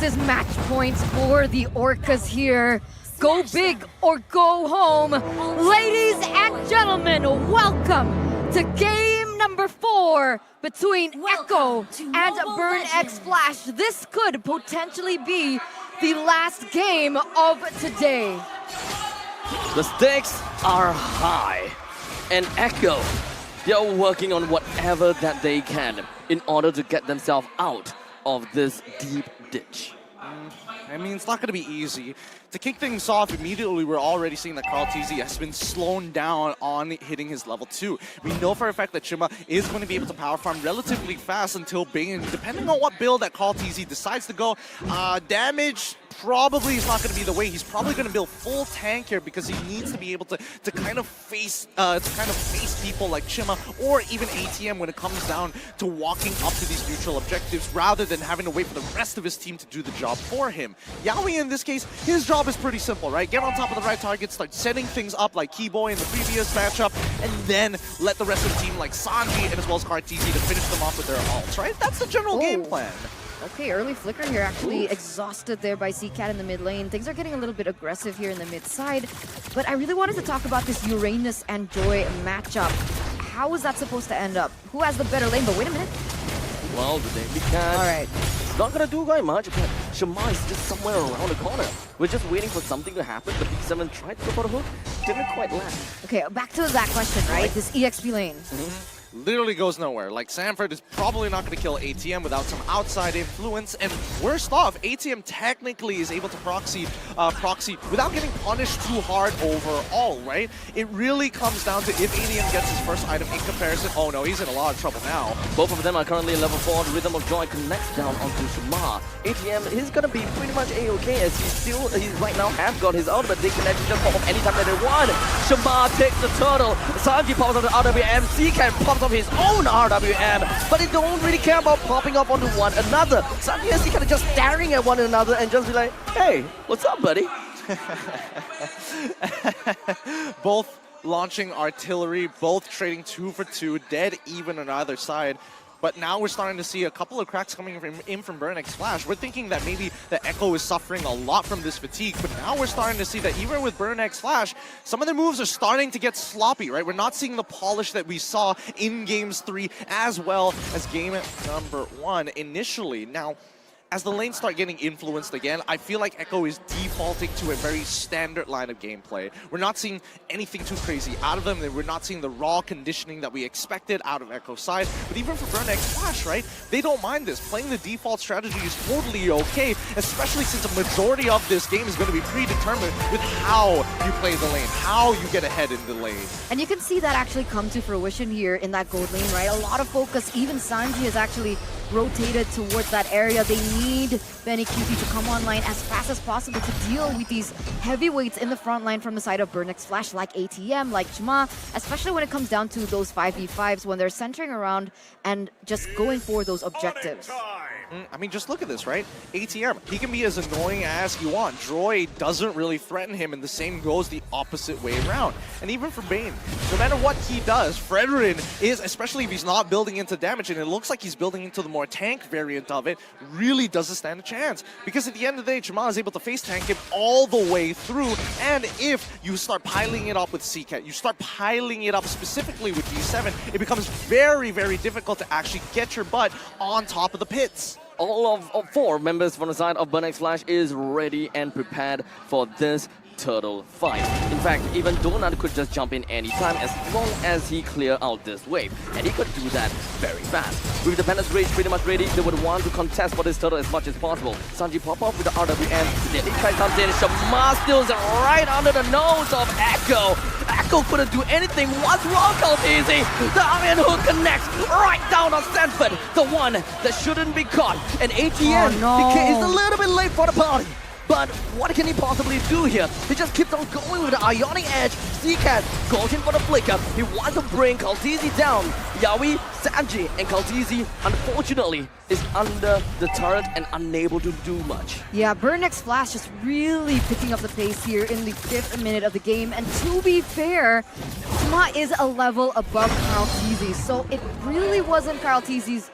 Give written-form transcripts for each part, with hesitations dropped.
is match points for the Orcas here. Go big or go home. Ladies and gentlemen, welcome to game number 4 between Echo and Burn X Flash. This could potentially be the last game of today. The stakes are high, and Echo, they're working on whatever that they can in order to get themselves out of this deep ditch. I mean, it's not going to be easy. To kick things off, immediately we're already seeing that KarlTzy has been slowed down on hitting his level 2. We know for a fact that Chima is going to be able to power farm relatively fast until Bane, depending on what build that KarlTzy decides to go. Damage probably is not going to be the way. He's probably going to build full tank here because he needs to be able to kind of face people like Chima or even ATM when it comes down to walking up to these neutral objectives rather than having to wait for the rest of his team to do the job for him. Yaoi, in this case, his job is pretty simple, right? Get on top of the right target, start setting things up like Keyboy in the previous matchup, and then let the rest of the team like Sanji and as well as KarlTzy to finish them off with their ults, right? That's the general game plan. Okay, early flicker here, actually exhausted there by CCAT in the mid lane. Things are getting a little bit aggressive here in the mid side, but I really wanted to talk about this Uranus and Joy matchup. How is that supposed to end up? Who has the better lane? But wait a minute. Well, the Davy Cat, All right. not gonna do very much, but Shama is just somewhere around the corner. We're just waiting for something to happen. The B7 tried to go for the hook, didn't quite land. Okay, back to that question, right? This EXP lane. Literally goes nowhere. Like, Sanford is probably not going to kill ATM without some outside influence, and worst off, ATM technically is able to proxy without getting punished too hard overall, right? It really comes down to if ATM gets his first item in comparison. Oh no, he's in a lot of trouble now. Both of them are currently in level 4. The Rhythm of Joy connects down onto Shama. ATM is gonna be pretty much A-okay as he right now has got his ultimate. They can actually just pop off anytime that they want. Shama takes the turtle. Sanji pops on the RWM. CCAT pops of his own RWM, but they don't really care about popping up onto one another. Sanji and CCAT are just staring at one another and just be like, hey, what's up, buddy? Both launching artillery, both trading 2 for 2, dead even on either side. But now we're starting to see a couple of cracks coming in from Burn X Flash. We're thinking that maybe the Echo is suffering a lot from this fatigue, but now we're starting to see that even with Burn X Flash, some of the moves are starting to get sloppy, right? We're not seeing the polish that we saw in Games 3 as well as Game number 1 initially. Now, as the lanes start getting influenced again, I feel like Echo is defaulting to a very standard line of gameplay. We're not seeing anything too crazy out of them, and we're not seeing the raw conditioning that we expected out of Echo's side. But even for Burn X Flash, right, they don't mind this. Playing the default strategy is totally okay, especially since a majority of this game is going to be predetermined with how you play the lane, how you get ahead in the lane. And you can see that actually come to fruition here in that gold lane, right? A lot of focus. Even Sanji has actually rotated towards that area. They need Benny QT to come online as fast as possible to deal with these heavyweights in the front line from the side of Burn X Flash, like ATM, like Chima, especially when it comes down to those 5v5s when they're centering around and just going for those objectives. I mean, just look at this, right? ATM, he can be as annoying as you want. Droid doesn't really threaten him, and the same goes the opposite way around. And even for Bane, no matter what he does, Fredrin is, especially if he's not building into damage, and it looks like he's building into the more tank variant of it, really doesn't stand a chance. Because at the end of the day, Jamal is able to face tank him all the way through, and if you start piling it up with CCAT, you start piling it up specifically with D7, it becomes very, very difficult to actually get your butt on top of the pits. All of 4 members from the side of Burn X Flash is ready and prepared for this turtle fight. In fact, even Donut could just jump in anytime as long as he clear out this wave, and he could do that very fast. With the Palace Rage pretty much ready, they would want to contest for this turtle as much as possible. Sanji pop off with the RWM, the Ikai comes in, Shama steals it right under the nose of Echo. Echo couldn't do anything. What's wrong, KarlTzy? The Iron Hook connects right down on Sanford, the one that shouldn't be caught. And ATM is a little bit late for the party. But what can he possibly do here? He just keeps on going with the Ionic Edge. CCAT goes in for the flicker. He wants to bring KarlTzy down. Yaoi, Sanji, and KarlTzy, unfortunately, is under the turret and unable to do much. Yeah, Burn X Flash just really picking up the pace here in the 5th minute of the game. And to be fair, Tma is a level above KarlTzy, so it really wasn't KarlTzy's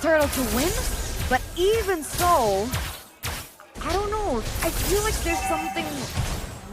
turtle to win. But even so, I don't know. I feel like there's something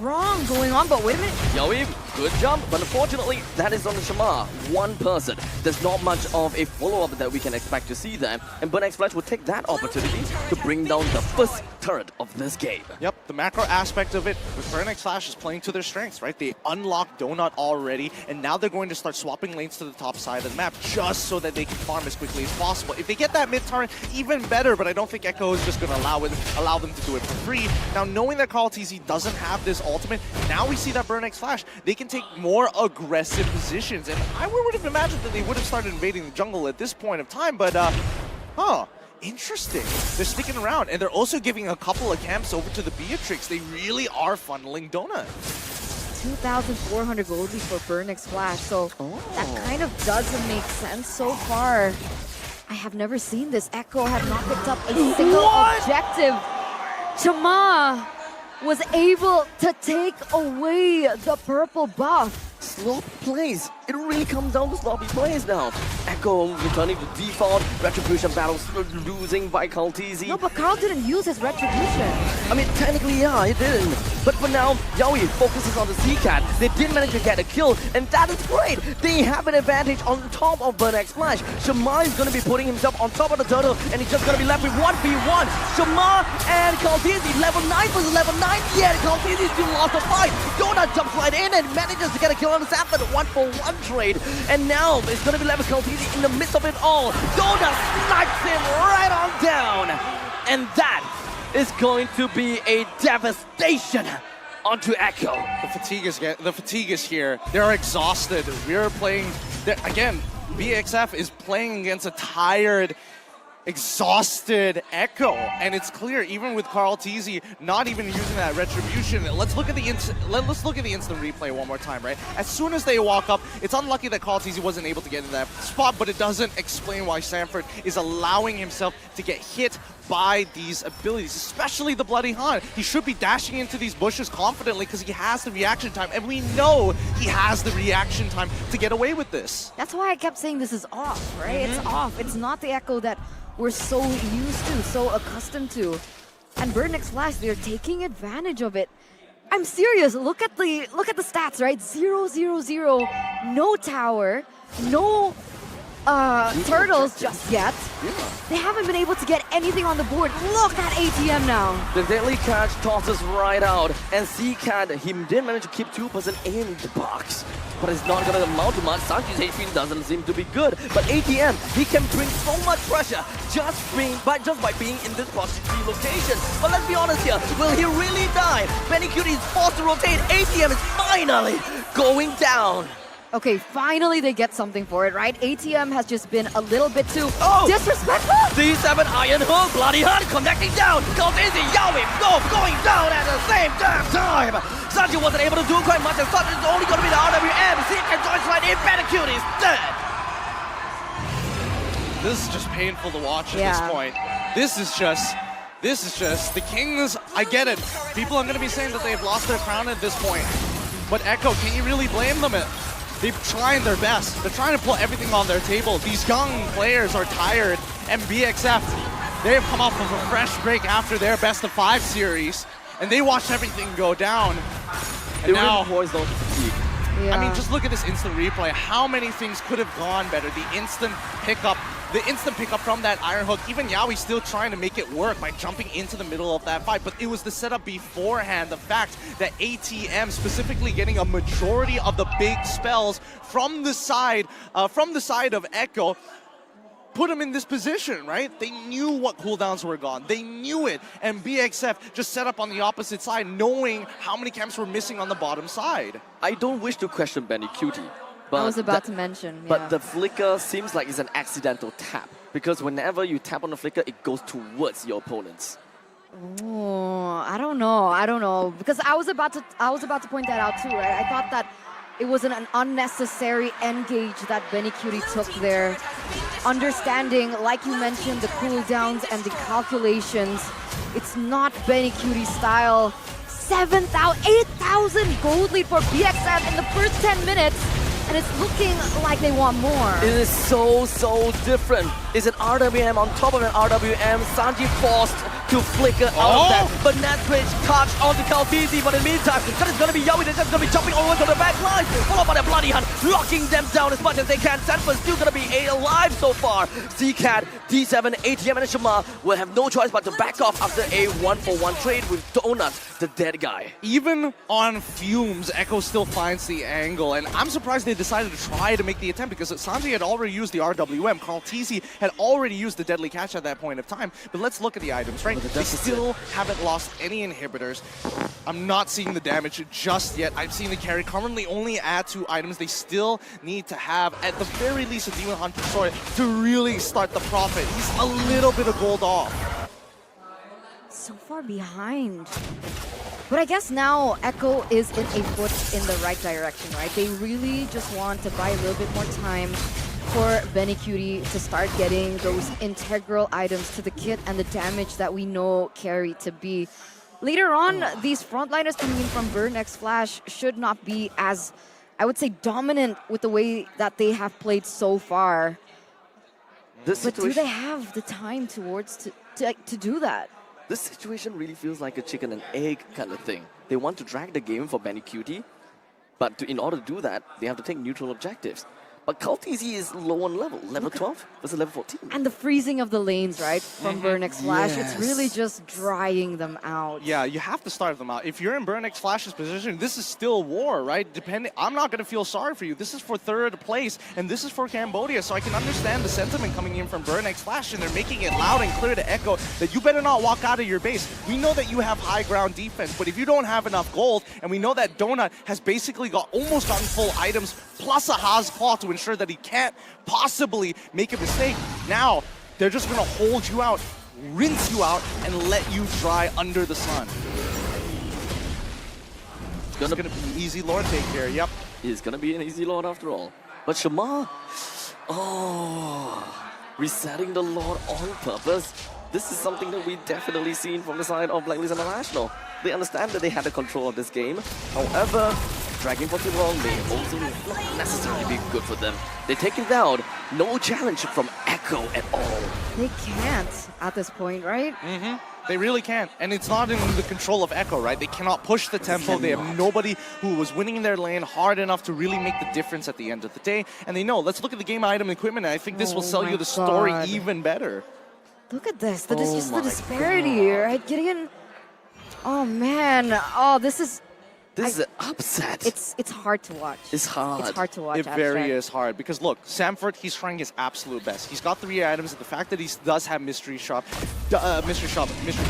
wrong going on, but wait a minute. Yowie, good jump, but unfortunately, that is on the Shamar. One person. There's not much of a follow-up that we can expect to see there, and Burnex Flash will take that opportunity to bring down the first turret of this game. Yep, the macro aspect of it, with Burnex Flash is playing to their strengths, right? They unlocked Donut already, and now they're going to start swapping lanes to the top side of the map just so that they can farm as quickly as possible. If they get that mid turret, even better, but I don't think Echo is just going to allow them to do it for free. Now, knowing that Carl TZ doesn't have this ultimate, now we see that Burnex Flash, they can take more aggressive positions, and I would have imagined that they would have started invading the jungle at this point of time, but interesting. They're sticking around, and they're also giving a couple of camps over to the Beatrix. They really are funneling Donut. 2,400 gold lead for Burnex Flash, so that kind of doesn't make sense so far. I have never seen this. Echo have not picked up a single objective. Chama was able to take away the purple buff. Sloppy plays. It really comes down to sloppy plays now. Echo returning to default. Retribution battles losing by Carl TZ. No, but Carl didn't use his retribution. I mean, technically, yeah, he didn't. But for now, Yowie focuses on the C-Cat. They did manage to get a kill, and that is great. They have an advantage on top of Burnex Flash. Shamar is going to be putting himself on top of the turtle, and he's just going to be left with 1v1. Shamar and Carl TZ, level 9 versus level 9. Yeah, Carl TZ still lost the fight. Donut jumps right in and manages to get a kill on the Sapphire, 1-for-1 trade. And now it's going to be left with Carl TZ in the midst of it all. Donut snipes him right on down. And that is going to be a devastation onto Echo. The fatigue is here. They're exhausted. We're playing again. BXF is playing against a tired, exhausted Echo, and it's clear even with Carl TZ not even using that retribution. Let's look at the instant replay one more time, right? As soon as they walk up, it's unlucky that Carl TZ wasn't able to get in that spot, but it doesn't explain why Sanford is allowing himself to get hit by these abilities, especially the Bloody Han. He should be dashing into these bushes confidently because he has the reaction time, and we know he has the reaction time to get away with this. That's why I kept saying this is off, right? It's off. It's not the Echo that we're so used to, so accustomed to. And Burnex Flash, they're taking advantage of it. I'm serious. Look at the stats, right? 0-0-0, no tower, no turtles just yet. They haven't been able to get anything on the board. Look at ATM now. The Deadly Catch tosses right out, and C-Cat, he did manage to keep 2% in the box. But it's not going to amount to much. Sanji's HP doesn't seem to be good. But ATM, he can bring so much pressure just by being in this proximity location. But let's be honest here, will he really die? Benny Cutie is forced to rotate. ATM is finally going down. Okay, finally they get something for it, right? ATM has just been a little bit too disrespectful. D7 Iron Hook, Bloody Hunt connecting down. Goes easy, Yowie both going down at the same damn time. Sanji wasn't able to do quite much, and thought it's only going to be the RWM. C-Cat joins right in, Bandicoot is dead. This is just painful to watch at this point. This is just the Kings. I get it. People are going to be saying that they've lost their crown at this point. But Echo, can you really blame them? They're trying their best. They're trying to put everything on their table. These young players are tired, and BXF, they've come off of a fresh break after their best of 5 series, and they watched everything go down. And now, I mean, just look at this instant replay. How many things could have gone better? The instant pickup from that Iron Hook. Even Yowie still trying to make it work by jumping into the middle of that fight. But it was the setup beforehand. The fact that ATM specifically getting a majority of the big spells from the side of Echo put him in this position, right? They knew what cooldowns were gone. They knew it. And BXF just set up on the opposite side, knowing how many camps were missing on the bottom side. I don't wish to question Benny Cutie. I was about to mention, But the flicker seems like it's an accidental tap. Because whenever you tap on the flicker, it goes towards your opponents. Oh, I don't know. Because I was about to point that out too, right? I thought that it was an unnecessary engage that Benny Cutie took there. Understanding, like you mentioned, the cooldowns and the calculations. It's not Benny Cutie style. 8,000 gold lead for BXF in the first 10 minutes. and it's looking like they want more. It is so different. It's an RWM on top of an RWM. Sanji forced to flicker out of that. But Netbridge touched onto Kaltizi, but in the meantime, that is going to be Yawi. They're just going to be jumping over to the back line, followed by the Bloody Hunt, locking them down as much as they can. Sanford's still going to be alive so far. CCAT, D7, ATM, and Shama will have no choice but to back off after a 1-for-1 trade with Donut, the dead guy. Even on fumes, Echo still finds the angle, and I'm surprised they decided to try to make the attempt because Sanji had already used the RWM. Kaltizi had already used the Deadly Catch at that point of time. But let's look at the items, right? They still haven't lost any inhibitors. I'm not seeing the damage just yet. I've seen the carry currently only add 2 items. They still need to have, at the very least, a Demon Hunter Sword to really start the profit. He's a little bit of gold off. So far behind. But I guess now Echo is in a foot in the right direction, right? They really just want to buy a little bit more time for Benny Cutie to start getting those integral items to the kit and the damage that we know carry to be. Later on, these frontliners coming in from Burn X Flash should not be as, I would say, dominant with the way that they have played so far. But do they have the time towards to do that? This situation really feels like a chicken and egg kind of thing. They want to drag the game for Benny Cutie, but in order to do that, they have to take neutral objectives. But Kaltizi is low on level 12 versus level 14. And the freezing of the lanes, right, from Burn X Flash, it's really just drying them out. Yeah, you have to starve them out. If you're in Burn X Flash's position, this is still war, right? I'm not going to feel sorry for you. This is for 3rd place, and this is for Cambodia, so I can understand the sentiment coming in from Burn X Flash, and they're making it loud and clear to Echo that you better not walk out of your base. We know that you have high ground defense, but if you don't have enough gold, and we know that Donut has basically almost gotten full items, plus a Haas Claw to ensure that he can't possibly make a mistake. Now, they're just going to hold you out, rinse you out, and let you dry under the sun. It's going to be an easy Lord take here, yep. It's going to be an easy Lord after all. But Shama, resetting the Lord on purpose. This is something that we definitely seen from the side of Blacklist International. They understand that they had the control of this game. However, dragging for too long may also not necessarily be good for them. They take it down. No challenge from Echo at all. They can't at this point, right? They really can't. And it's not in the control of Echo, right? They cannot push the tempo. They have nobody who was winning in their lane hard enough to really make the difference at the end of the day. And they know, let's look at the game item equipment, and I think this will sell you the story even better. Look at this. Just the disparity, right? Getting in. Oh, man. Oh, this is an upset. It's hard to watch. It's hard. It's hard to watch. It very is hard because look, Samford, he's trying his absolute best. He's got 3 items, and the fact that he does have mystery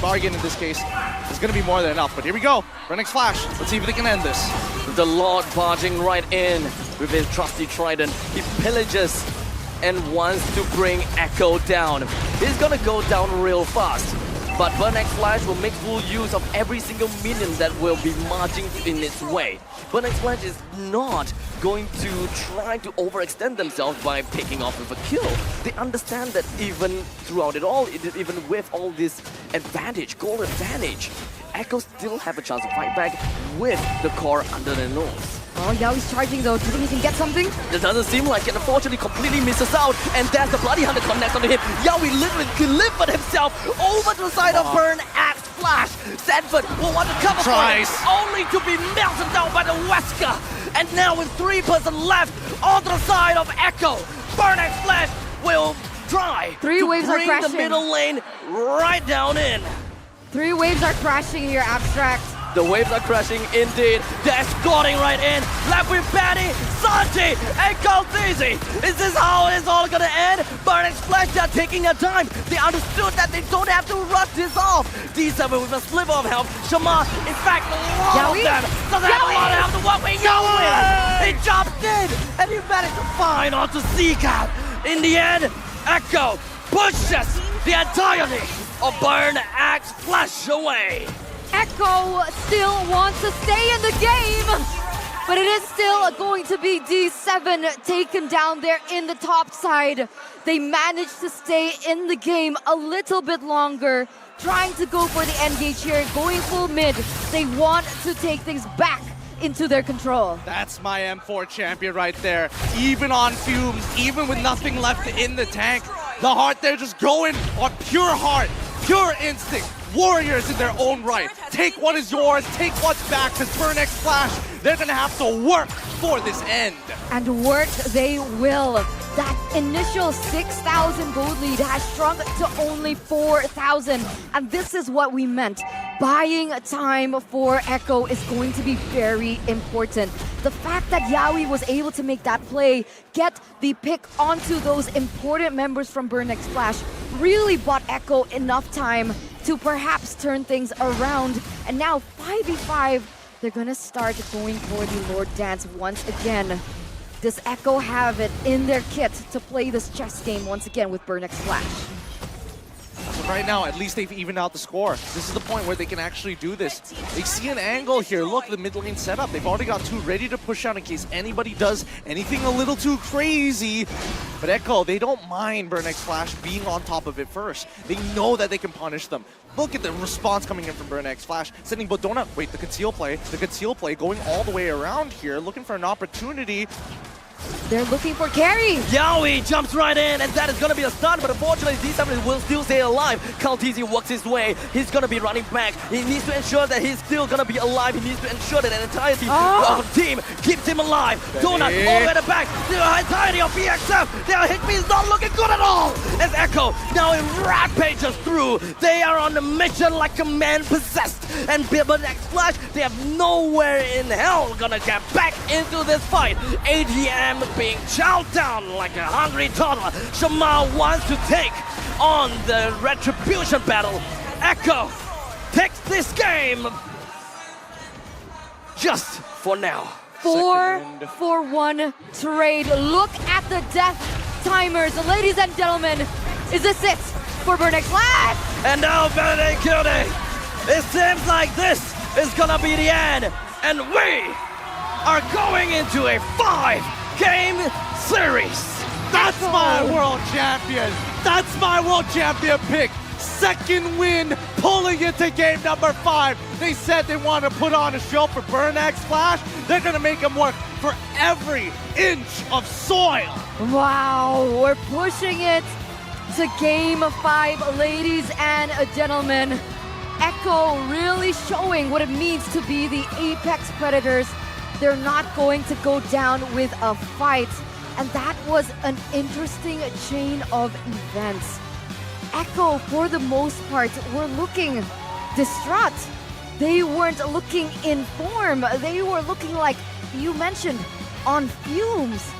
bargain in this case is going to be more than enough. But here we go, Burn X Flash. Let's see if they can end this. The Lord barging right in with his trusty trident. He pillages and wants to bring Echo down. He's gonna go down real fast. But Burn X Flash will make full use of every single minion that will be marching in its way. Burn X Flash is not going to try to overextend themselves by picking off with a kill. They understand that even throughout it all, even with all this advantage, gold advantage, Echo still have a chance to fight back with the core under their nose. Oh, Yaoi's charging though. Do you think he can get something? It doesn't seem like it. Unfortunately, completely misses out. And there's the Bloody Hunter connects onto him. Yaoi literally delivered himself over to the side of Burn X Flash. Sanford will want to cover for it, only to be melted down by the Wesker. And now with 3% left on the side of Echo, Burn X Flash will try to waves are bring crashing. The middle lane right down in. 3 waves are crashing here, Abstract. The waves are crashing indeed. They're escorting right in. Left with Patty, Sanji, and Kaltizi. Is this how it's all gonna end? Burn X Flash, they're taking their time. They understood that they don't have to rush this off. D7 with a sliver of health. Shama, in fact, a lot of them doesn't have a lot of health to walk with. Yaoi! He jumped in, and he managed to find onto Seacat. In the end, Echo pushes the entirety of Burn X Flash away. Echo still wants to stay in the game, but it is still going to be D7 taken down there in the top side. They managed to stay in the game a little bit longer, trying to go for the engage here, going full mid. They want to take things back into their control. That's my M4 champion right there. Even on fumes, even with nothing left in the tank, the heart there just going on pure heart, pure instinct. Warriors in their own right. Take what is yours, take what's back, because Burnex Flash, they're gonna have to work for this end. And work they will. That initial 6,000 gold lead has shrunk to only 4,000. And this is what we meant. Buying time for Echo is going to be very important. The fact that Yaoi was able to make that play, get the pick onto those important members from Burnex Flash, really bought Echo enough time to perhaps turn things around. And now 5v5, they're gonna start going for the Lord Dance once again. Does Echo have it in their kit to play this chess game once again with Burnex Flash? So right now, at least they've evened out the score. This is the point where they can actually do this. They see an angle here. Look, the mid lane setup. They've already got two ready to push out in case anybody does anything a little too crazy. But Echo, they don't mind Burnex Flash being on top of it first. They know that they can punish them. Look at the response coming in from Burnex Flash. Sending Bodona. Wait, the conceal play. The conceal play going all the way around here, looking for an opportunity. They're looking for carry. Yaoi jumps right in, and that is going to be a stun, but unfortunately, D7 will still stay alive. Kaltizi works his way. He's going to be running back. He needs to ensure that he's still going to be alive. He needs to ensure that the entirety of the team keeps him alive. Donut all the way to back. The entirety of BXF. Their hit me is not looking good at all. As Echo now rampages through. They are on a mission like a man possessed. And Burnex Flash, they have nowhere in hell gonna get back into this fight. AGM being chowed down like a hungry toddler. Shamar wants to take on the retribution battle. Echo takes this game just for now. 4-for-1 trade. Look at the death timers. Ladies and gentlemen, is this it for Burnex Flash? And now Benedict Cutie. It seems like this is gonna be the end. And we are going into a 5-game series. That's my world champion. That's my world champion pick. Second win, pulling it to game number 5. They said they want to put on a show for Burnex Flash. They're going to make them work for every inch of soil. Wow, we're pushing it to game 5, ladies and gentlemen. Echo really showing what it means to be the Apex Predators. They're not going to go down with a fight. And that was an interesting chain of events. Echo, for the most part, were looking distraught. They weren't looking in form. They were looking like, you mentioned, on fumes.